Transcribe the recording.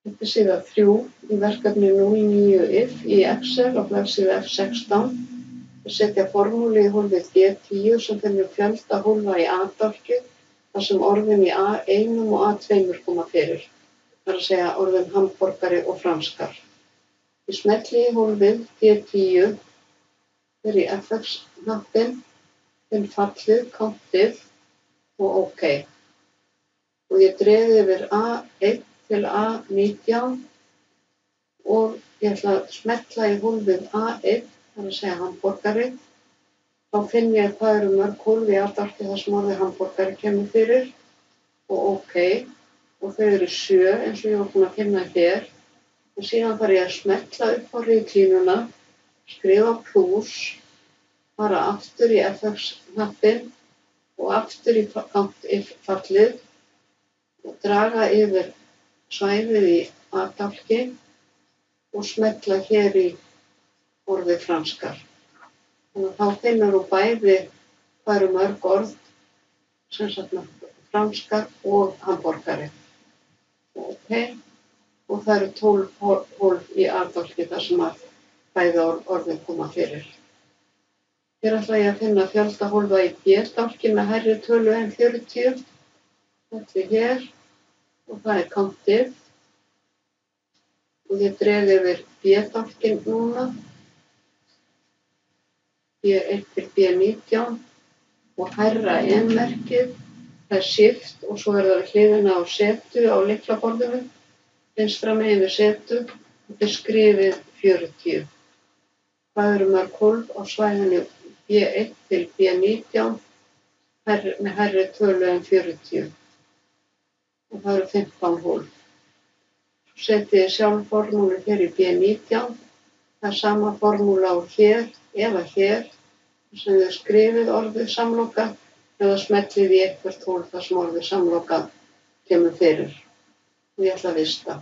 Þetta er síða 3 í verkefni 09if í Excel á blaðsíðu F16. Að setja formúlu í hólfið G10 sem finnur fjölda hólfa í A-dálki þar sem orðin í A1 og A2 koma fyrir. Það er að segja orðin hamborgari og franskar. Ég smelli í hólfið G10, fer í FX-hnappinn, finn fallið, countið og OK. Og ég dreg yfir A1 til A19 og ég ætla að smetla í hólfið A1, það er að segja hamborgari. Þá finn ég hvað eru mörg hólf í A-dálki þar sem orðið hamborgari kemur fyrir og OK. Og þau eru 7 eins og ég var búin að finna hér. Og síðan þarf ég að smetla upp á ritlínuna, skrifa plús, fara aftur í FX-hnappinn og aftur í count-if-fallið og draga yfir svæðið í A-dálki og smetla hér í orðið franskar. Þannig að þá finnur þú bæði hvað eru mörg orð, sem sagt franskar og hamborgari. OK, og það eru 12 hólf í A-dálki þar sem að bæði orðin koma fyrir. Hér ætla ég að finna fjölda hólfa í B-dálki með hærri tölu en 40. Þetta er hér og það er countið. Og ég dreg yfir B-dálkinn núna, B1 til B19 og hærra en-merkið, það er shift og svo er það hliðina á setu á lyklaborðinu, vinstra megin við setu og þetta er skrifið 40. Það eru mörg hólf á svæðinu B1 til B19 með hærri tölu en 40 og það eru 15 hólf. Svo setjum ég sjálf formúlu hér í B19, það er sama formúla á hér eða hér sem þið skrifið orðið samloka eða smellið í eitthvert hólf þar sem orðið samloka kemur fyrir og ég ætla að vista.